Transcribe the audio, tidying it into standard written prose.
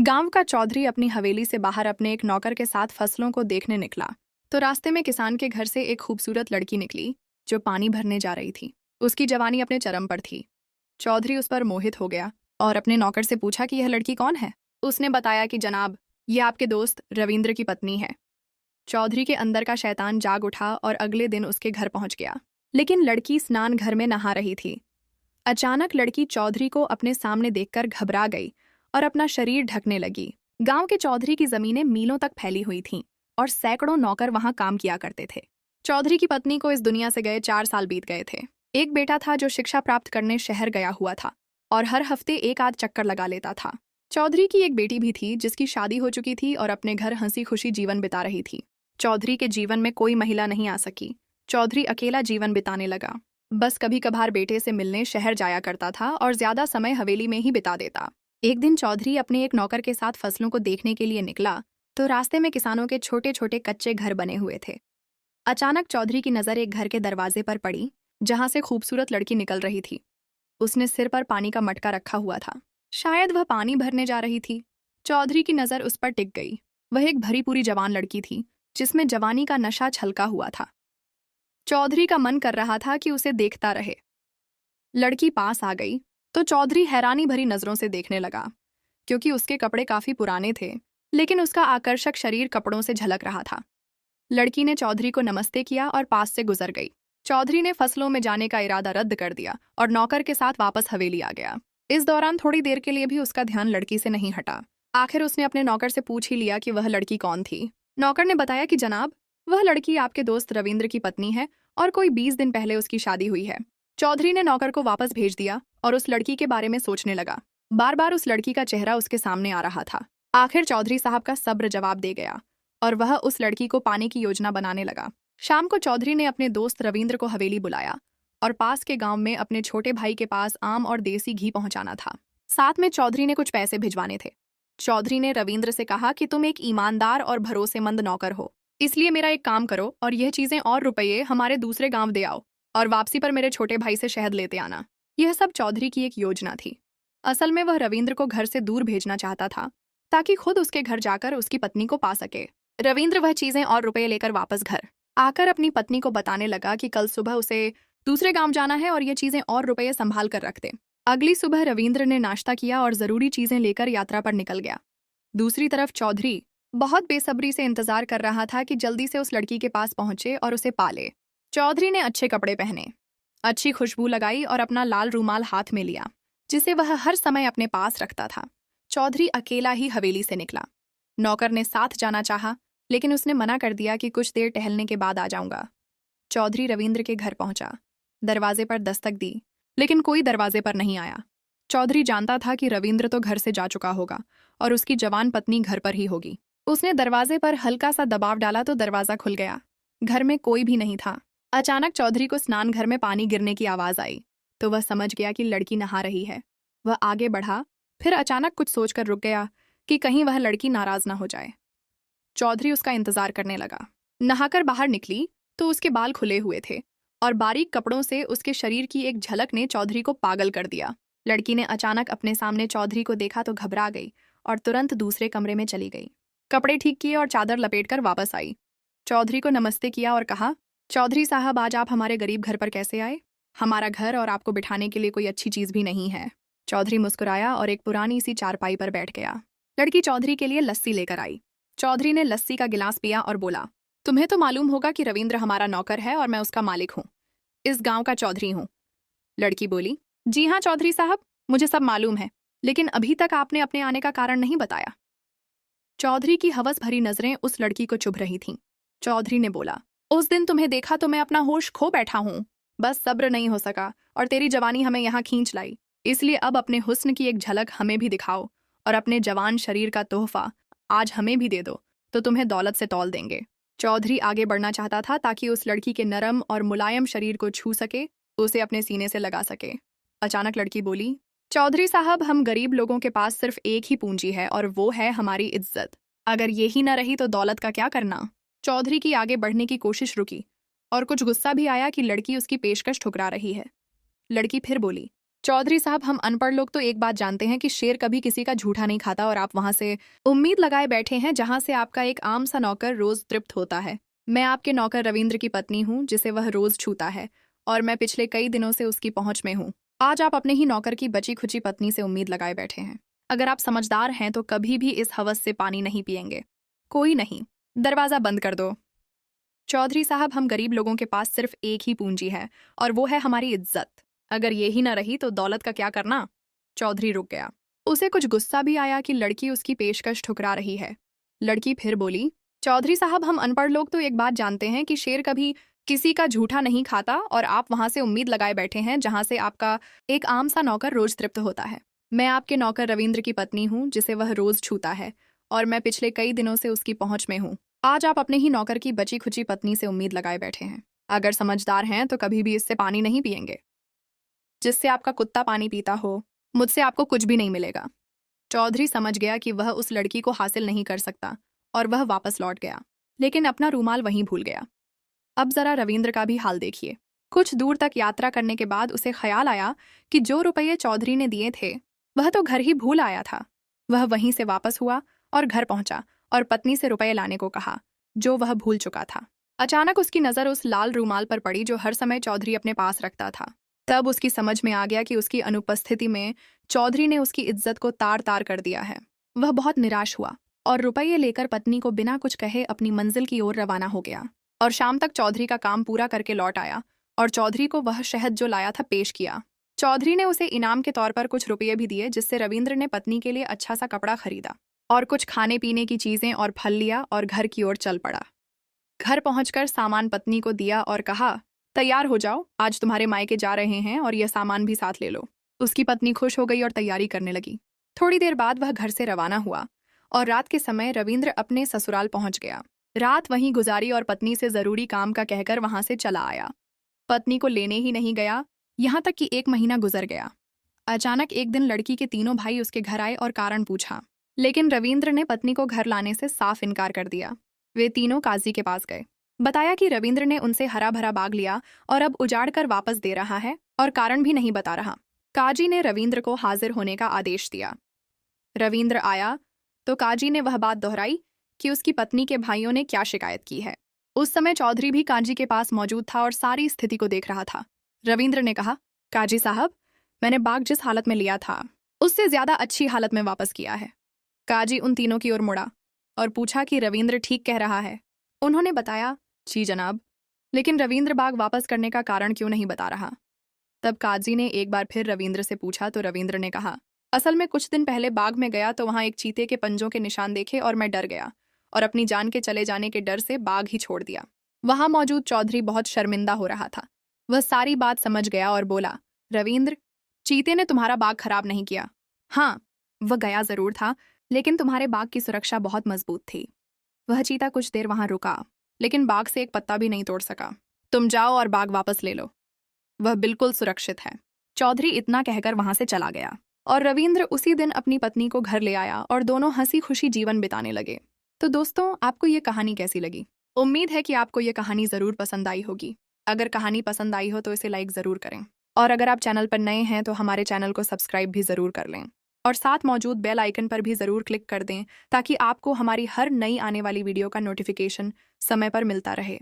गांव का चौधरी अपनी हवेली से बाहर अपने एक नौकर के साथ फसलों को देखने निकला तो रास्ते में किसान के घर से एक खूबसूरत लड़की निकली जो पानी भरने जा रही थी। उसकी जवानी अपने चरम पर थी। चौधरी उस पर मोहित हो गया और अपने नौकर से पूछा कि यह लड़की कौन है। उसने बताया कि जनाब, यह आपके दोस्त रविंद्र की पत्नी है। चौधरी के अंदर का शैतान जाग उठा और अगले दिन उसके घर पहुंच गया। लेकिन लड़की स्नान घर में नहा रही थी। अचानक लड़की चौधरी को अपने सामने देखकर घबरा गई और अपना शरीर ढकने लगी। गांव के चौधरी की जमीनें मीलों तक फैली हुई थीं और सैकड़ों नौकर वहां काम किया करते थे। चौधरी की पत्नी को इस दुनिया से गए 4 साल बीत गए थे। एक बेटा था जो शिक्षा प्राप्त करने शहर गया हुआ था और हर हफ्ते एक आध चक्कर लगा लेता था। चौधरी की एक बेटी भी थी जिसकी शादी हो चुकी थी और अपने घर हंसी खुशी जीवन बिता रही थी। चौधरी के जीवन में कोई महिला नहीं आ सकी। चौधरी अकेला जीवन बिताने लगा। बस कभी कभार बेटे से मिलने शहर जाया करता था और ज्यादा समय हवेली में ही बिता देता। एक दिन चौधरी अपने एक नौकर के साथ फसलों को देखने के लिए निकला तो रास्ते में किसानों के छोटे छोटे कच्चे घर बने हुए थे। अचानक चौधरी की नजर एक घर के दरवाजे पर पड़ी जहां से खूबसूरत लड़की निकल रही थी। उसने सिर पर पानी का मटका रखा हुआ था। शायद वह पानी भरने जा रही थी। चौधरी की नजर उस पर टिक गई। वह एक भरी पूरी जवान लड़की थी जिसमें जवानी का नशा छलका हुआ था। चौधरी का मन कर रहा था कि उसे देखता रहे। लड़की पास आ गई तो चौधरी हैरानी भरी नजरों से देखने लगा, क्योंकि उसके कपड़े काफी पुराने थे लेकिन उसका आकर्षक शरीर कपड़ों से झलक रहा था। लड़की ने चौधरी को नमस्ते किया और पास से गुजर गई। चौधरी ने फसलों में जाने का इरादा रद्द कर दिया और नौकर के साथ वापस हवेली आ गया। इस दौरान थोड़ी देर के लिए भी उसका ध्यान लड़की से नहीं हटा। आखिर उसने अपने नौकर से पूछ ही लिया कि वह लड़की कौन थी। नौकर ने बताया कि जनाब, वह लड़की आपके दोस्त रविंद्र की पत्नी है और कोई 20 दिन पहले उसकी शादी हुई है। चौधरी ने नौकर को वापस भेज दिया और उस लड़की के बारे में सोचने लगा। बार बार उस लड़की का चेहरा उसके सामने आ रहा था। आखिर चौधरी साहब का सब्र जवाब दे गया और वह उस लड़की को पाने की योजना बनाने लगा। शाम को चौधरी ने अपने दोस्त रविंद्र को हवेली बुलाया और पास के गांव में अपने छोटे भाई के पास आम और देसी घी पहुंचाना था। साथ में चौधरी ने कुछ पैसे भिजवाने थे। चौधरी ने रविंद्र से कहा कि तुम एक ईमानदार और भरोसेमंद नौकर हो, इसलिए मेरा एक काम करो और यह चीजें और रुपये हमारे दूसरे गांव दे आओ और वापसी पर मेरे छोटे भाई से शहद लेते आना। यह सब चौधरी की एक योजना थी। असल में वह रविंद्र को घर से दूर भेजना चाहता था ताकि खुद उसके घर जाकर उसकी पत्नी को पा सके। रविंद्र वह चीजें और रुपये लेकर वापस घर आकर अपनी पत्नी को बताने लगा कि कल सुबह उसे दूसरे गांव जाना है और ये चीजें और रुपये संभाल कर रख दे। अगली सुबह रविंद्र ने नाश्ता किया और जरूरी चीजें लेकर यात्रा पर निकल गया। दूसरी तरफ चौधरी बहुत बेसब्री से इंतजार कर रहा था कि जल्दी से उस लड़की के पास पहुंचे और उसे पाले। चौधरी ने अच्छे कपड़े पहने, अच्छी खुशबू लगाई और अपना लाल रूमाल हाथ में लिया जिसे वह हर समय अपने पास रखता था। चौधरी अकेला ही हवेली से निकला। नौकर ने साथ जाना चाहा लेकिन उसने मना कर दिया कि कुछ देर टहलने के बाद आ जाऊंगा। चौधरी रविंद्र के घर पहुंचा। दरवाजे पर दस्तक दी लेकिन कोई दरवाजे पर नहीं आया। चौधरी जानता था कि रविंद्र तो घर से जा चुका होगा और उसकी जवान पत्नी घर पर ही होगी। उसने दरवाजे पर हल्का सा दबाव डाला तो दरवाजा खुल गया। घर में कोई भी नहीं था। अचानक चौधरी को स्नान घर में पानी गिरने की आवाज आई तो वह समझ गया कि लड़की नहा रही है। वह आगे बढ़ा, फिर अचानक कुछ सोचकर रुक गया कि कहीं वह लड़की नाराज ना हो जाए। चौधरी उसका इंतजार करने लगा। नहाकर बाहर निकली तो उसके बाल खुले हुए थे और बारीक कपड़ों से उसके शरीर की एक झलक ने चौधरी को पागल कर दिया। लड़की ने अचानक अपने सामने चौधरी को देखा तो घबरा गई और तुरंत दूसरे कमरे में चली गई। कपड़े ठीक किए और चादर लपेटकर वापस आई। चौधरी को नमस्ते किया और कहा, चौधरी साहब, आज आप हमारे गरीब घर पर कैसे आए? हमारा घर और आपको बिठाने के लिए कोई अच्छी चीज भी नहीं है। चौधरी मुस्कुराया और एक पुरानी सी चारपाई पर बैठ गया। लड़की चौधरी के लिए लस्सी लेकर आई। चौधरी ने लस्सी का गिलास पिया और बोला, तुम्हें तो मालूम होगा कि रविंद्र हमारा नौकर है और मैं उसका मालिक हूँ, इस गांव का चौधरी हूँ। लड़की बोली, जी हाँ चौधरी साहब, मुझे सब मालूम है, लेकिन अभी तक आपने अपने आने का कारण नहीं बताया। चौधरी की हवस भरी नजरें उस लड़की को चुभ रही थीं। चौधरी ने बोला, उस दिन तुम्हें देखा तो मैं अपना होश खो बैठा हूँ। बस सब्र नहीं हो सका और तेरी जवानी हमें यहाँ खींच लाई, इसलिए अब अपने हुस्न की एक झलक हमें भी दिखाओ और अपने जवान शरीर का तोहफा आज हमें भी दे दो तो तुम्हें दौलत से तौल देंगे। चौधरी आगे बढ़ना चाहता था ताकि उस लड़की के नरम और मुलायम शरीर को छू सके, उसे अपने सीने से लगा सके। अचानक लड़की बोली, चौधरी साहब, हम गरीब लोगों के पास सिर्फ एक ही पूंजी है और वो है हमारी इज्जत। अगर ये ही न रही तो दौलत का क्या करना। चौधरी की आगे बढ़ने की कोशिश रुकी और कुछ गुस्सा भी आया कि लड़की उसकी पेशकश ठुकरा रही है। लड़की फिर बोली, चौधरी साहब, हम अनपढ़ लोग तो एक बात जानते हैं कि शेर कभी किसी का झूठा नहीं खाता और आप वहां से उम्मीद लगाए बैठे हैं जहां से आपका एक आम सा नौकर रोज तृप्त होता है। मैं आपके नौकर रविंद्र की पत्नी हूं जिसे वह रोज छूता है और मैं पिछले कई दिनों से उसकी पहुंच में हूं। आज आप अपने ही नौकर की बची खुची पत्नी से उम्मीद लगाए बैठे हैं। अगर आप समझदार हैं तो कभी भी इस हवस से पानी नहीं पिएंगे। कोई नहीं। दरवाजा बंद कर दो। चौधरी साहब, हम गरीब लोगों के पास सिर्फ एक ही पूंजी है और वो है हमारी इज्जत। अगर ये ही ना रही तो दौलत का क्या करना। चौधरी रुक गया। उसे कुछ गुस्सा भी आया कि लड़की उसकी पेशकश ठुकरा रही है। लड़की फिर बोली, चौधरी साहब, हम अनपढ़ लोग तो एक बात जानते हैं कि शेर कभी किसी का झूठा नहीं खाता और आप वहां से उम्मीद लगाए बैठे हैं जहां से आपका एक आम सा नौकर रोज तृप्त होता है। मैं आपके नौकर रविंद्र की पत्नी हूं जिसे वह रोज छूता है और मैं पिछले कई दिनों से उसकी पहुंच में हूं। आज आप अपने ही नौकर की बची खुची पत्नी से उम्मीद लगाए बैठे हैं। अगर समझदार हैं तो कभी भी इससे पानी नहीं पिएंगे। जिससे आपका कुत्ता पानी पीता हो, मुझसे आपको कुछ भी नहीं मिलेगा। चौधरी समझ गया कि वह उस लड़की को हासिल नहीं कर सकता और वह वापस लौट गया, लेकिन अपना रूमाल वहीं भूल गया। अब जरा रविंद्र का भी हाल देखिए। कुछ दूर तक यात्रा करने के बाद उसे ख्याल आया कि जो रुपये चौधरी ने दिए थे वह तो घर ही भूल आया था। वह वहीं से वापस हुआ और घर पहुंचा और पत्नी से रुपये लाने को कहा जो वह भूल चुका था। अचानक उसकी नज़र उस लाल रूमाल पर पड़ी जो हर समय चौधरी अपने पास रखता था। तब उसकी समझ में आ गया कि उसकी अनुपस्थिति में चौधरी ने उसकी इज्जत को तार तार कर दिया है। वह बहुत निराश हुआ और रुपये लेकर पत्नी को बिना कुछ कहे अपनी मंजिल की ओर रवाना हो गया। और शाम तक चौधरी का काम पूरा करके लौट आया और चौधरी को वह शहद जो लाया था पेश किया। चौधरी ने उसे इनाम के तौर पर कुछ रुपये भी दिए, जिससे रविंद्र ने पत्नी के लिए अच्छा सा कपड़ा खरीदा और कुछ खाने पीने की चीजें और फल लिया और घर की ओर चल पड़ा। घर पहुंचकर सामान पत्नी को दिया और कहा, तैयार हो जाओ, आज तुम्हारे मायके जा रहे हैं और यह सामान भी साथ ले लो। उसकी पत्नी खुश हो गई और तैयारी करने लगी। थोड़ी देर बाद वह घर से रवाना हुआ और रात के समय रविंद्र अपने ससुराल पहुंच गया। रात वहीं गुजारी और पत्नी से जरूरी काम का कहकर वहां से चला आया। पत्नी को लेने ही नहीं गया, यहां तक कि 1 महीना गुजर गया। अचानक एक दिन लड़की के तीनों भाई उसके घर आए और कारण पूछा, लेकिन रविंद्र ने पत्नी को घर लाने से साफ इनकार कर दिया। वे तीनों काजी के पास गए। बताया कि रविंद्र ने उनसे हरा भरा बाग लिया और अब उजाड़ कर वापस दे रहा है और कारण भी नहीं बता रहा। काजी ने रविंद्र को हाजिर होने का आदेश दिया। रविंद्र आया तो काजी ने वह बात दोहराई कि उसकी पत्नी के भाइयों ने क्या शिकायत की है। उस समय चौधरी भी काजी के पास मौजूद था और सारी स्थिति को देख रहा था। रविंद्र ने कहा, काजी साहब, मैंने बाग जिस हालत में लिया था उससे ज्यादा अच्छी हालत में वापस किया है। काजी उन तीनों की ओर मुड़ा और पूछा कि रविंद्र ठीक कह रहा है। उन्होंने बताया, जी जनाब, लेकिन रविंद्र बाग वापस करने का कारण क्यों नहीं बता रहा। तब काजी ने एक बार फिर रविंद्र से पूछा तो रविंद्र ने कहा, असल में कुछ दिन पहले बाग में गया तो वहां एक चीते के पंजों के निशान देखे और मैं डर गया और अपनी जान के चले जाने के डर से बाग ही छोड़ दिया। वहां मौजूद चौधरी बहुत शर्मिंदा हो रहा था। वह सारी बात समझ गया और बोला, रविंद्र, चीते ने तुम्हारा बाग खराब नहीं किया। हाँ, वह गया जरूर था, लेकिन तुम्हारे बाग की सुरक्षा बहुत मजबूत थी। वह चीता कुछ देर वहां रुका, लेकिन बाग से एक पत्ता भी नहीं तोड़ सका। तुम जाओ और बाग वापस ले लो, वह बिल्कुल सुरक्षित है। चौधरी इतना कहकर वहां से चला गया और रविंद्र उसी दिन अपनी पत्नी को घर ले आया और दोनों हंसी खुशी जीवन बिताने लगे। तो दोस्तों, आपको ये कहानी कैसी लगी? उम्मीद है कि आपको ये कहानी जरूर पसंद आई होगी। अगर कहानी पसंद आई हो तो इसे लाइक जरूर करें और अगर आप चैनल पर नए हैं तो हमारे चैनल को सब्सक्राइब भी जरूर कर लें और साथ मौजूद बेल आइकन पर भी जरूर क्लिक कर दें ताकि आपको हमारी हर नई आने वाली वीडियो का नोटिफिकेशन समय पर मिलता रहे।